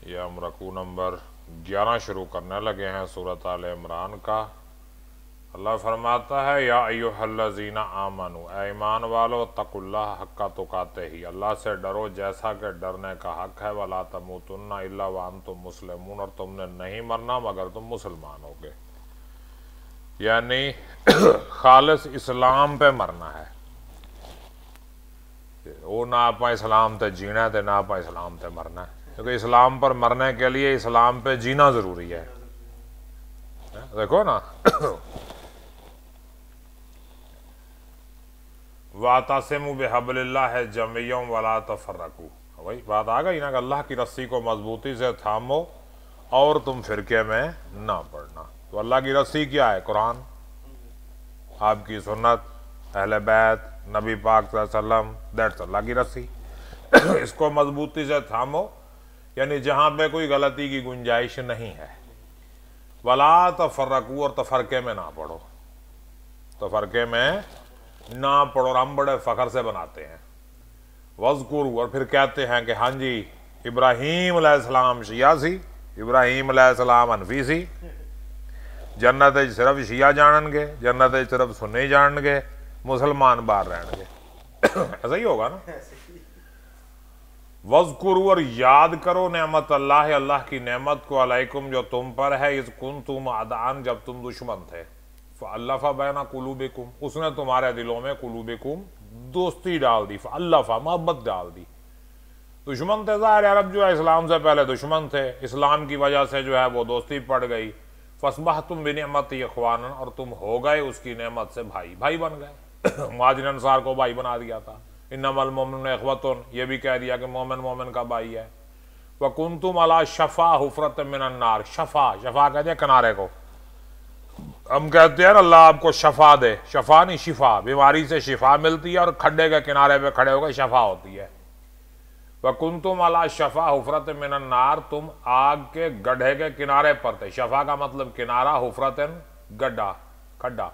یہ ہم رکوع نمبر 11 شروع کرنے لگے ہیں سورۃ آل عمران کا۔ اللہ فرماتا ہے یا ایھا الذین آمنوا، اے ایمان والو، اتقوا اللہ حق تقاتہ ہی، اللہ سے ڈرو جیسا کہ ڈرنے کا حق ہے، ولا تموتن الا وانتم مسلمون، اور تم نے نہیں مرنا مگر تم مسلمان ہوگے، یعنی خالص اسلام پہ مرنا ہے۔ وہ نہ آپ اسلام تے جینا ہے نہ آپ اسلام تے مرنا ہے، کیونکہ اسلام پر مرنے کے لیے اسلام پہ جینا ضروری ہے۔ دیکھو نا، وَاعْتَصِمُوا بِحَبْلِ اللَّهِ جَمِيعًا وَلَا تَفَرَّقُوا، وہی بات آ گئی نا کہ اللہ کی رسی کو مضبوطی سے تھامو اور تم فرقے میں نہ پڑنا۔ تو اللہ کی رسی کیا ہے؟ قرآن، آپ کی سنت، اہل بیت، نبی پاک صلی اللہ علیہ وسلم، دیٹس اللہ کی رسی۔ اس کو مضبوطی سے تھامو، یعنی جہاں پہ کوئی غلطی کی گنجائش نہیں ہے۔ وَلَا تَفَرَّقُوا، اور تفرقے میں نہ پڑو، تفرقے میں نہ پڑھو، اور ہم بڑے فخر سے بناتے ہیں۔ وَاذْكُرُوا، اور پھر کہتے ہیں کہ ہاں جی ابراہیم علیہ السلام شیعہ سی، ابراہیم علیہ السلام حنفی سی، جنت صرف شیعہ جانن گے، جنت صرف سنی جانن گے، مسلمان باہر رہن گے۔ ایسا ہی ہوگا نا۔ وَاذْكُرُوا، اور یاد کرو نعمت اللہ، اللہ کی نعمت کو، علیکم جو تم پر ہے، اذ کنتم اعداء، جب تم دشمن تھے، فَأَلَّفَ بَيْنَ قُلُوبِكُمْ، اس نے تمہارے دلوں میں قلوبکم دوستی ڈال دی، فَأَلَّفَ محبت ڈال دی۔ دشمن تھے، ظاہر عرب جو ہے اسلام سے پہلے دشمن تھے، اسلام کی وجہ سے جو ہے وہ دوستی پڑ گئی۔ فَأَصْبَحْتُمْ بِنِعْمَتِهِ إِخْوَانًا، اور تم ہو گئے اس کی نعمت سے بھائی بن گئے۔ مہاجر انصار کو بھائی بنا دیا تھا، انما المؤمنون اخوۃ، یہ بھی کہہ دیا کہ مومن کا بھائی ہے۔ وَكُنْتُمْ عَلَىٰ شَفَا حُفْرَةٍ مِّنَ النَّارِ، شفا کہتے ہیں کنارے کو۔ ہم کہتے ہیں اللہ آپ کو شفا دے، شفا نہیں شفا، بیماری سے شفا ملتی ہے، اور کھڈے کے کنارے پہ کھڑے ہو گئے شفا ہوتی ہے۔ وَكُنْتُمْ عَلَىٰ شَفَا حُفْرَةٍ مِّنَ النَّارِ، تم آگ کے گڈھے کے کنارے پر تھے۔ شفا کا مطلب کنارہ، حفرتن گڈھا، کھڈا،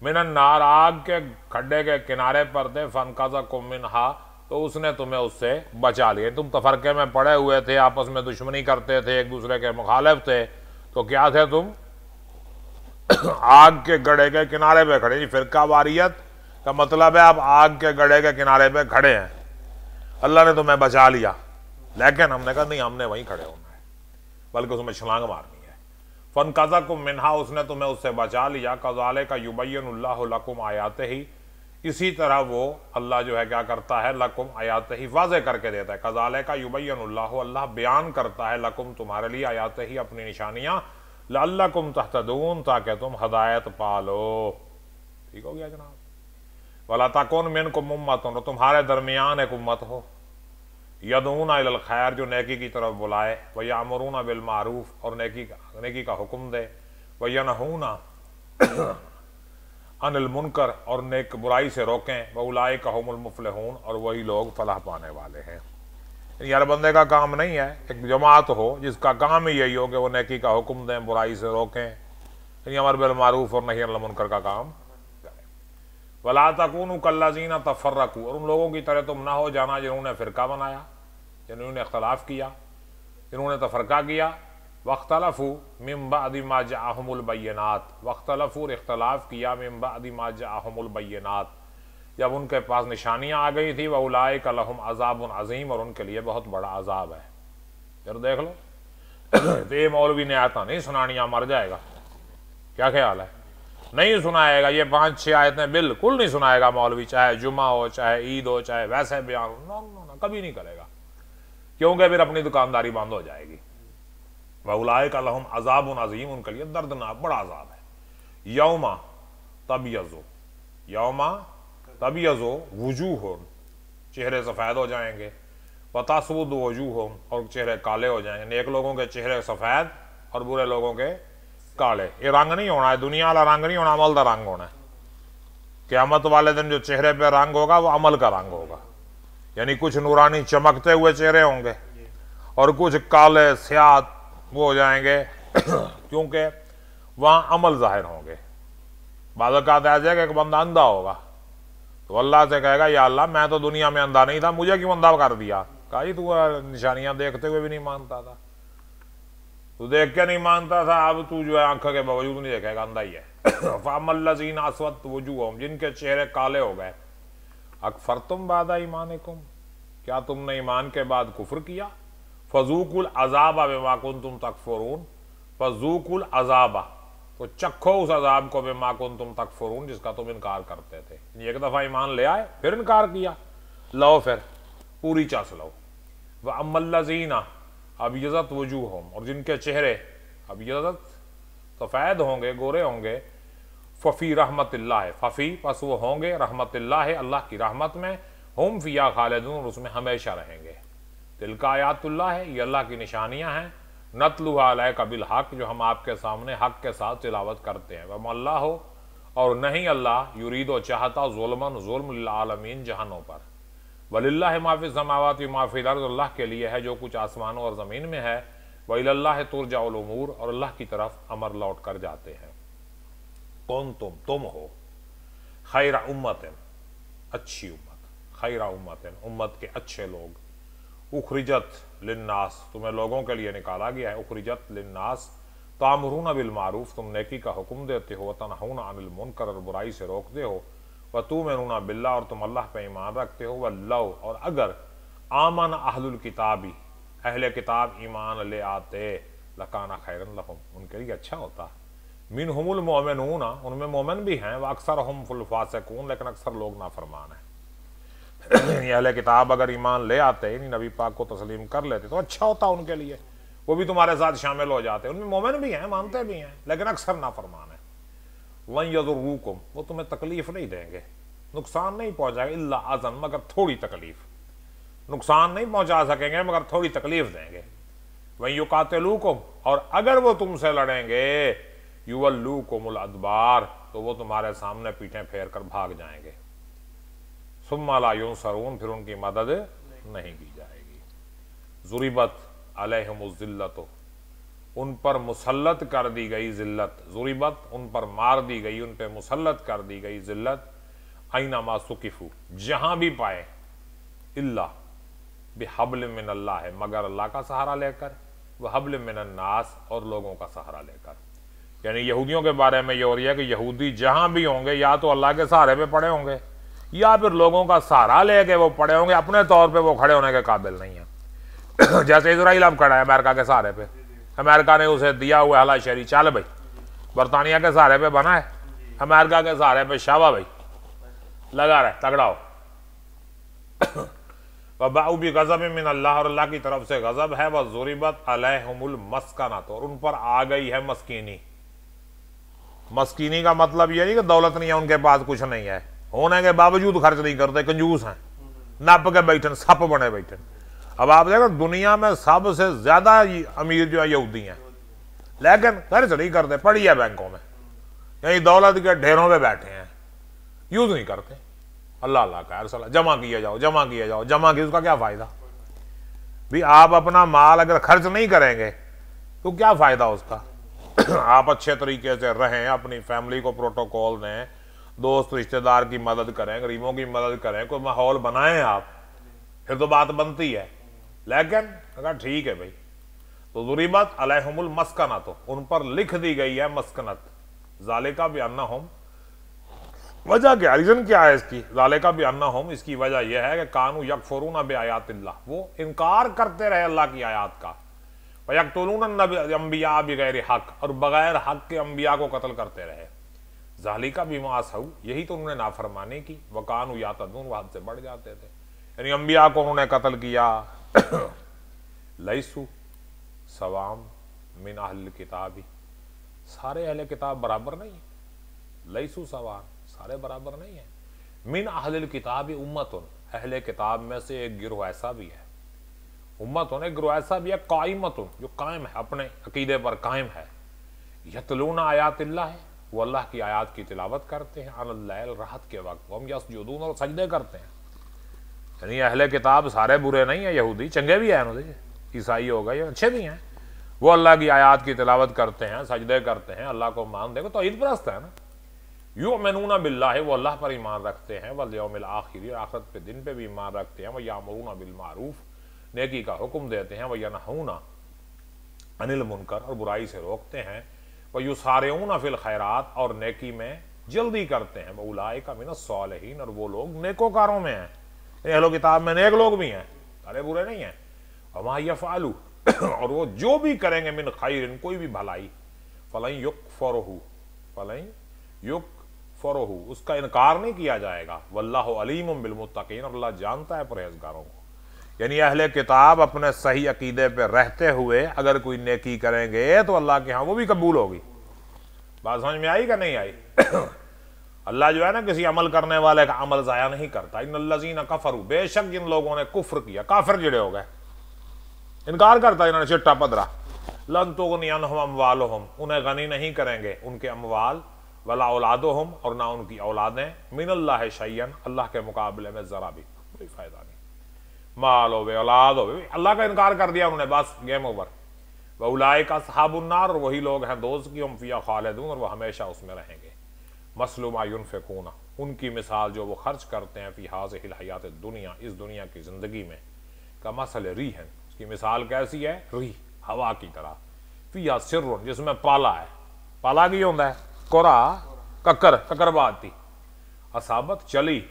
من النار آگ کے کھڈے کے کنارے پر تھے، فَانْقَذَكُم مِّنْهَا، تو اس نے تمہیں اس سے بچا لیا۔ تم تفرقے میں پڑے ہوئے تھے، آپس میں دشمنی کرتے تھے، ایک دوسرے کے مخالف تھے، تو کیا تھے تم؟ آگ کے گڑھے کے کنارے پہ کھڑے۔ فرقہ واریت کا مطلب ہے آپ آگ کے گڑھے کے کنارے پہ کھڑے ہیں، اللہ نے تمہیں بچا لیا، لیکن ہم نے کہا نہیں، ہم نے وہیں کھڑے ہونا ہے، بلکہ اس میں چھلانگ مارنی ہے۔ فَانْقَذَكُم مِّنْهَا، اس نے تمہیں اس سے بچا لیا۔ كَذَلِكَ يُبَيِّنُ اللَّهُ لَكُمْ آيَاتِهِ، اسی طرح وہ اللہ جو ہے کیا کرتا ہے، لکم آیاتہ، واضح کر کے دیتا ہے۔ كَذَلِكَ يُبَيِّنُ اللَّهُ، اللہ بیان کرتا ہے، لکم تمہارے لیے، آیاتہ، اپنی نشانیاں، لعلکم تہتدون، تاکہ تم ہدایت پالو۔ ٹھیک ہو گیا جناب۔ وَلَا تَكُن مِّنكُمْ أُمَّةٌ، اور تمہارے درمیان ایک امت ہو، یدعون الی الخیر، جو نیکی کی طرف بلائے، وَیَأْمُرُونَ بِالْمَعْرُوفِ، اور نیکی کا حکم دے، وَیَنْہُونَ عَنِ الْمُنکر، اور نیک برائی سے روکیں، وَأُولَٰئِکَ هُمُ الْمُفْلِحُونَ، اور وہی لوگ فلاح پانے والے ہیں۔ یار بندے کا کام نہیں ہے، ایک جماعت ہو جس کا کام ہی یہی ہو کہ وہ نیکی کا حکم دیں، برائی سے روکیں، یعنی امر بالمعروف اور نہی عن المنکر کا کام کریں۔ وَلَا تَكُونُوا كَالَّذِينَ تَفَرَّقُوا، اور ان لوگوں کی طرح تم نہ ہو جانا جنہوں نے فرقہ بنایا، جنہوں نے اختلاف کیا، جنہوں نے تفرقہ کیا۔ وَاخْتَلَفُوا مِن بَعْدِ مَا جَاءَهُمُ الْبَيِّنَاتُ، وَاخْتَلَفُوا، اختلاف کیا، مِن بَعْدِ مَا جَاءَهُمُ الْبَيِّنَاتُ، جب ان کے پاس نشانیاں آ گئی تھی، وَأُولَٰئِكَ لَهُمْ عَذَابٌ عَظِيمٌ، اور ان کے لیے بہت بڑا عذاب ہے۔ پھر دیکھ لو، تو یہ مولوی نے آتا نہیں سنانیاں مر جائے گا، کیا خیال ہے؟ نہیں سنائے گا، یہ 5-6 آیتیں بالکل نہیں سنائے گا مولوی، چاہے جمعہ ہو، چاہے عید ہو، چاہے ویسے بیان ہو، نہ کبھی نہیں کرے گا، کیونکہ پھر اپنی دکانداری بند ہو جائے گی۔ وَأُولَٰئِكَ لَهُمْ عَذَابٌ عَظِيمٌ، ان کے لیے دردناک بڑا عذاب ہے۔ یوم تبیض، یوم تبیض وجوہ، چہرے سفید ہو جائیں گے، وَتَسْوَدُ وُجُوهٌ، اور چہرے کالے ہو جائیں گے۔ نیک لوگوں کے چہرے سفید اور برے لوگوں کے کالے۔ یہ رنگ نہیں ہونا ہے، دنیا والا رنگ نہیں ہونا، عمل کا رنگ ہونا ہے۔ قیامت والے دن جو چہرے پہ رنگ ہوگا وہ عمل کا رنگ ہوگا، یعنی کچھ نورانی چمکتے ہوئے چہرے ہوں گے، اور کچھ کالے سیاہ وہ ہو جائیں گے، کیونکہ وہاں عمل ظاہر ہوں گے۔ بعض اوقات ایسا ہے کہ ایک بندہ اندھا ہوگا، تو اللہ سے کہے گا یا اللہ میں تو دنیا میں اندھا نہیں تھا، مجھے کیوں اندھا کر دیا؟ کہا جی تو نشانیاں دیکھتے ہوئے بھی نہیں مانتا تھا۔ तू देख के नहीं मानता था, अब तू जो है आंखों के बावजूद नहीं देखेगा, अंधा ही है। फ़अम्मल्लज़ीना अस्वद्दत वुजूहुहुम, जिनके चेहरे काले हो गए, अकफरतुम बादा ईमानिकुम, क्या तुमने ईमान के बाद कुफ्र किया? फ़ज़ूकुल अज़ाबा बिमा कुंतुम तकफुरून, फ़ज़ूकुल अज़ाबा, तो चखो उस अजाब को, बिमा कुंतुम तकफुरून, जिसका तुम इनकार करते थे। एक दफ़ा ईमान ले आए फिर इनकार किया, लो फिर पूरी चस लो। वअम्मल्लज़ीना अबयज़त वजूहुहुम, और जिनके चेहरे अबयज़त सफ़ेद होंगे, गोरे होंगे, फ़फ़ी रहमतिल्लाह, फ़फ़ी पस वो होंगे रहमतिल्लाह, अल्लाह की रहमत में, हुम फ़िया खालिदून, और उसमें हमेशा रहेंगे। तिलका आयातुल्लाह है, ये अल्लाह की निशानियाँ हैं, नतलुहा अलैका बिल हक़, जो हम आपके सामने हक़ के साथ तिलावत करते हैं। वमल्लाह हो, और नहीं अल्लाह, युरीदो चाहता ज़ुल्मन ज़ुल्म लिल आलमीन, जहानों पर। वलिल्लाहि मा फ़िस समावाति व मा फ़िल अर्ज़, अल्लाह के लिए है जो कुछ आसमानों और ज़मीन में है। व इलल्लाहि तुरजउल उमूर, और अल्लाह की तरफ अमर लौट कर जाते हैं। कौन तुम हो, खैरा उम्मतिन, अच्छी उम्मत, खैरा उम्मतिन, उम्मत के अच्छे लोग, उखरिजत लिन्नास, तुम्हें लोगों के लिए निकाला गया है, उखरिजत लिन्नास, तामुरून बिल मारूफ, तुम नेकी का हुक्म देते हो, तनहून अनिल मुनकर, और बुराई से रोकते हो, व तुमिनूना बिल्लाह, और तुम अल्लाह पे ईमान रखते हो, वल्लौ, और अगर आमन अहलुल किताबी, अहले किताब ईमान ले आते, लकाना खैरन लहुम, उनके लिए अच्छा होता। मिनहुमुल मोमिनूना, उनमें मोमिन भी हैं, व अक्सरहुम फुल फासिकून, लेकिन अक्सर लोग नाफरमान हैं। अहले किताब अगर ईमान ले आते, यानी नबी पाक को तस्लीम कर लेते, तो अच्छा होता उनके लिए, वो भी तुम्हारे साथ शामिल हो जाते। उनमें मोमिन भी हैं, मानते भी हैं, लेकिन अक्सर नाफरमान है। वन यज़ुर्रुकुम, वो तुम्हें तकलीफ नहीं देंगे, नुकसान नहीं पहुंचाएंगे, इल्ला अज़न, मगर थोड़ी तकलीफ, नुकसान नहीं पहुंचा सकेंगे मगर थोड़ी तकलीफ देंगे। वहीं युकातिलूकुम, और अगर वो तुमसे लड़ेंगे, युवल्लूकुमुल अदबार, तो वो तुम्हारे सामने पीठें फेर कर भाग जाएंगे। सुम्मा ला युनसरून, फिर उनकी मदद नहीं की जाएगी। ज़ुरिबत अलैहिमुज़ ज़िल्लतु, उन पर मुसल्लत कर दी गई ज़िल्लत, ज़ुरिबत, उन पर मार दी गई, उन पर मुसल्लत कर दी गई ज़िल्लत, ऐनमा सुकिफू, जहां भी पाए, इल्ला बिहब्लिम मिनल्लाह, है मगर अल्लाह का सहारा लेकर, वह हब्लिम मिनन्नास, और लोगों का सहारा लेकर। यानी यहूदियों के बारे में ये हो रही है कि यहूदी जहां भी होंगे, या तो अल्लाह के सहारे पे पड़े होंगे, या फिर लोगों का सहारा लेके वो पड़े होंगे, अपने तौर पे वो खड़े होने के काबिल नहीं है। जैसे इजराइल अब खड़ा है अमेरिका के सहारे पे, अमेरिका ने उसे दिया हुआ हला शहरी, चल भाई, बरतानिया के सहारे पे बना है, अमेरिका के सहारे पे शाबा भाई, लगा रहे, तगड़ा हो। वबाउ भी गज़ब मिन अल्लाह, और अल्लाह की तरफ से गज़ब है। वह ज़ुरिबत अलैहिमुल मस्कनत, और उन पर आ गई है मस्कीनी। मस्कीनी का मतलब ये नहीं कि दौलत नहीं है उनके पास, कुछ नहीं है, होने के बावजूद खर्च नहीं करते, कंजूस हैं, नप के बैठन, सप बने बैठन। अब आप देखो दुनिया में सबसे ज्यादा अमीर जो है यहूदी हैं, लेकिन खर्च नहीं करते, पड़ी है बैंकों में, यही दौलत के ढेरों पे बैठे हैं, यूज नहीं करते। अल्लाह अल्लाह का यार, जमा किए जाओ, जमा किए जाओ, जमा किए, उसका क्या फायदा भी? आप अपना माल अगर खर्च नहीं करेंगे तो क्या फायदा उसका? आप अच्छे तरीके से रहें, अपनी फैमिली को प्रोटोकॉल दें, दोस्त रिश्तेदार की मदद करें, गरीबों की मदद करें, कोई माहौल बनाएं आप, फिर तो बात बनती है। लेकिन अगर ठीक है भाई, तो ज़ुरिबत अलैहिमुल मस्कनत, तो उन पर लिख दी गई है मस्कनत। ज़ालिका बिअन्नहुम, वजह क्या, रीजन क्या है इसकी? ज़ालिका बिअन्नहुम, इसकी वजह यह है कि कानू यकफुरून बिआयातिल्लाह, वो इनकार करते रहे अल्लाह की आयात का। वयक़्तुलून अंबिया बिगैर हक, और बगैर हक के अंबिया को कत्ल करते रहे। ज़ालिका बिमा असऊ, यही तो उन्होंने नाफरमानी की। वकानू यातदून, वह हद से बढ़ जाते थे, यानी अंबिया को उन्होंने कत्ल किया। लैसु सवाम मिन अहल किताबी, सारे अहले किताब बराबर नहीं है। लैसु सवाम, सारे बराबर नहीं है। मिन अहल किताबी उम्मतुन, अहले किताब में से एक गिरोह ऐसा भी है, उम्मतुन एक गिरोह ऐसा भी है, काइमतुन, जो कायम है, अपने अकीदे पर कायम है। यतलूना आयातिल्लाह है, वो अल्लाह की आयात की तिलावत करते हैं, अनल राहत के वक्त, हम यसजुदून, और सजदे करते हैं। यानी अहले किताब सारे बुरे नहीं है, यहूदी चंगे भी हैं, ईसाई हो गए अच्छे भी हैं, वो अल्लाह की आयात की तिलावत करते हैं, सजदे करते हैं, अल्लाह को मान देंगे, तो ईद परस्त है ना। युमिनूना बिल्लाह, वो अल्लाह पर ईमान रखते हैं, वल यौमिल आखिर, आखिरत पे दिन पे भी ईमान रखते हैं। वह यामुरूना बिल मारूफ, नेकी का हुक्म देते हैं। वह यनहूना अनिल मुनकर, और बुराई से रोकते हैं, वयुसारिऊन फिल खैरात, और नेकी में जल्दी करते हैं, उलाइका मिनस सालिहीन, और वो लोग नेकोकारों में हैं। अहलो किताब में नेक लोग भी हैं, अरे बुरे नहीं हैं। वमा यफ़अलू, और वो जो भी करेंगे मिन खैरिन, कोई भी भलाई, फलन युकफरुहु, उसका इनकार नहीं किया जाएगा। वल्लाहु अलीमुम बिलमुत्तकीन, अल्लाह जानता है परहेजगारों को। यानी अहले किताब अपने सही अकीदे पे रहते हुए अगर कोई नेकी करेंगे तो अल्लाह के यहाँ वो भी कबूल होगी। बात समझ में आई कि नहीं आई? अल्लाह जो है ना किसी अमल करने वाले का अमल ज़ाया नहीं करता। इन्नल्लज़ीना कफरू, बेशक जिन लोगों ने कुफ्र किया, काफिर जिड़े हो गए, इनकार करता इन्होंने चिट्टा पदरा, लन तुगनी अन्हुम अम्वालुहुम, उन्हें गनी नहीं करेंगे उनके अम्वाल, वला औलादुहुम, और ना उनकी औलादें, मिनल्लाहि शैयन, अल्लाह के मुकाबले में जरा भी कोई फायदा नहीं। माल हो औलाद हो, अल्लाह का इनकार कर दिया उन्होंने, बस गेम ओवर। व उलाइका अस्हाबुन नार, और वही लोग हैं दोस्त की, हम फिया खालिदून, और वह हमेशा उसमें रहेंगे। मसलू मा युनफिकूना, उनकी मिसाल जो वो खर्च करते हैं, फी हाज़िहिल हयात दुनिया, इस दुनिया की जिंदगी में, का मसल रीहन, उसकी मिसाल कैसी है? री, हवा की तरह, फिया सिर्रुन, जिसमें पाला है, पाला की होता है, कोरा ककरबाद थी, असाबत चली,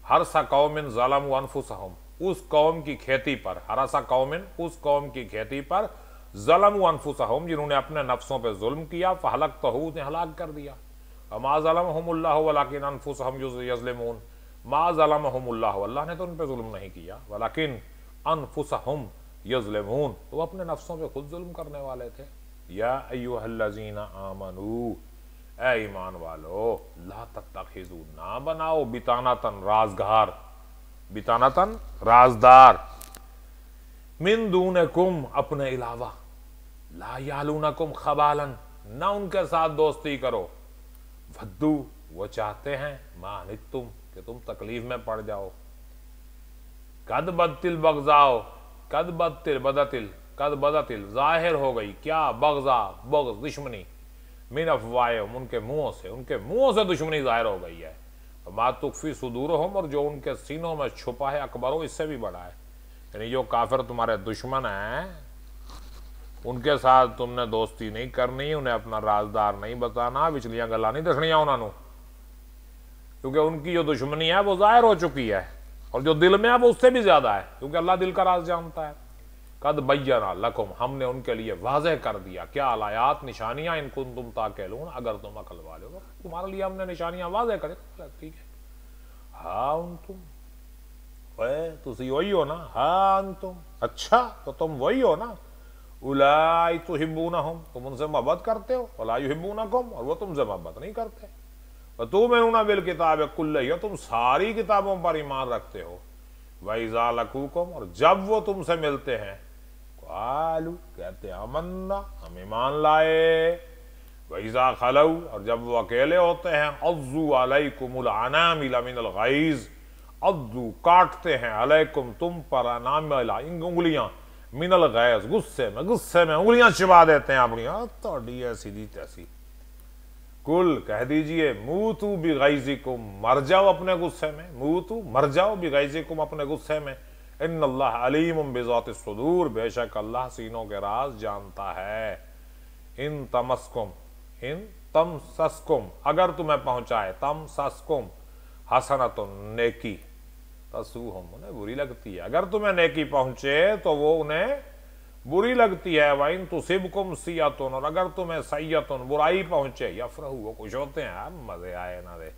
हर सा कौमिन ज़लमू अनफुसहुम, उस कौम की खेती पर, हर सा कौमिन, उस कौम की खेती पर, ज़लमू अनफुसहुम, जिन्होंने अपने नफ्सों पर जुल्म किया, फहलकतहू, उसने हलाक कर दिया। मा ज़लमहुमुल्लाहु वलाकिन अनफुसहुम यज़लिमून, मा ज़लमहुमुल्लाहु, अल्लाह ने तो उन पर जुल्म नहीं किया, वलाकिन अनफुसहुम यज़लिमून, तो वो अपने नफ्सों पे खुद जुल्म करने वाले थे। या अय्युहल्लज़ीना आमनू, ऐ ईमान वालो, ला तत्तखिज़ू, ना बनाओ, बितानतन, राज़गार, बितानतन, राजदार, मिन दूनकुम, अपने अलावा, ला यालूनकुम खबालन, ना उनके साथ दोस्ती करो, वद्दू, वो चाहते हैं, मा अनित्तुम, कि तुम तकलीफ में पड़ जाओ, कद बदतिल बगजाओ, कद बदतिल जाहिर हो गई, क्या? बगजा, बगज, दुश्मनी, मिन अफवाहिम, उनके मुंहों से दुश्मनी जाहिर हो गई है। मा तुख्फी सुदूरहुम, और जो उनके सीनों में छुपा है, अकबरो, इससे भी बड़ा है। यानी जो काफिर तुम्हारे दुश्मन हैं, उनके साथ तुमने दोस्ती नहीं करनी, उन्हें अपना राजदार नहीं बताना, विचलियां गल्लां नहीं दसनियां उन्होंने, क्योंकि उनकी जो दुश्मनी है वो जाहिर हो चुकी है, और जो दिल में है वो उससे भी ज्यादा है, क्योंकि अल्लाह दिल का राज जानता है। कद बय्यना लकुम, हमने उनके लिए वाज़ेह कर दिया, क्या? आयात, निशानियां, इन कुंतुम ताक़िलून, अगर तुम अकल वाले हो, तुम्हारे लिए हमने निशानियां वाज़ेह कर दी। ठीक है, हाँ तुम तुसी वही हो ना, हाँ तुम, अच्छा तो तुम वही हो ना, उलाई तुहिब्बूनहुम, तुम उनसे मोहब्बत करते हो, वला युहिब्बूनकुम, और वो तुमसे मोहब्बत नहीं करते। तुमिनूना बिल किताब कुल्लिहा, तुम सारी किताबों पर ईमान रखते हो। वइज़ा लक़ूकुम, और जब वो तुमसे मिलते हैं, क़ालू, कहते हैं आमन्ना, हम ईमान लाए। वइज़ा खलऊ, और जब वो अकेले होते हैं, अज़्ज़ू अलैकुमुल अनामिल मिनल ग़ैज़, अज़्ज़ू, काटते हैं, अलैकुम, तुम पर, अनामिल, उंगलियां, मिनल गैज़, गुस्से में उंगलियां चिबा देते हैं अपनी, तोड़ी ऐसी दी तैसी। कुल, कह दीजिए, मूतू बिग़ैज़िकुम, मर जाओ अपने गुस्से में, मूतू, मर जाओ, बिग़ैज़िकुम, अपने गुस्से में। इन्नल्लाह अलीमुम बिज़ातिस सुदूर, बेशक अल्लाह सीनों के राज जानता है। इन तमसस्कुम, अगर तुम्हें पहुंचाए, तमसस्कुम हसनतुन, नेकी, तसूहुम, उन्हें बुरी लगती है। अगर तुम्हें नेकी पहुंचे तो वो उन्हें बुरी लगती है। वाइन तुसिबकुम सियतुन, और अगर तुम्हें सय्यतुन, बुराई पहुंचे, यफरहु, वो खुश होते हैं, यार मजे आए ना दे,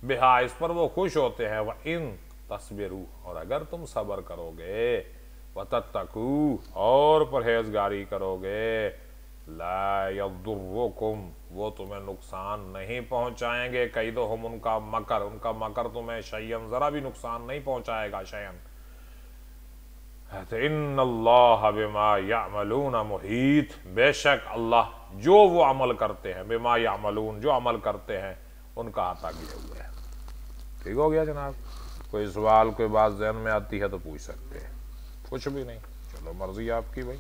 बिहा, इस पर वो खुश होते हैं। व इन तस्बिरू, और अगर तुम सब्र करोगे, व तत्तकू, और परहेजगारी करोगे, ला यदुर्रुकुम, वो तुम्हें नुकसान नहीं पहुंचाएंगे। कैदुहुम, उनका मकर तुम्हें शय्यन, जरा भी नुकसान नहीं पहुंचाएगा, शय्यन। इन्नल्लाह बिमा यामलून मुहीत, बेशक अल्लाह जो वो अमल करते हैं, बिमा यामलून, जो अमल करते हैं, उनका अता किए हुए है। ठीक हो गया जनाब? कोई सवाल, कोई बात ज़हन में आती है तो पूछ सकते हैं, कुछ भी नहीं, चलो मर्जी आपकी भाई।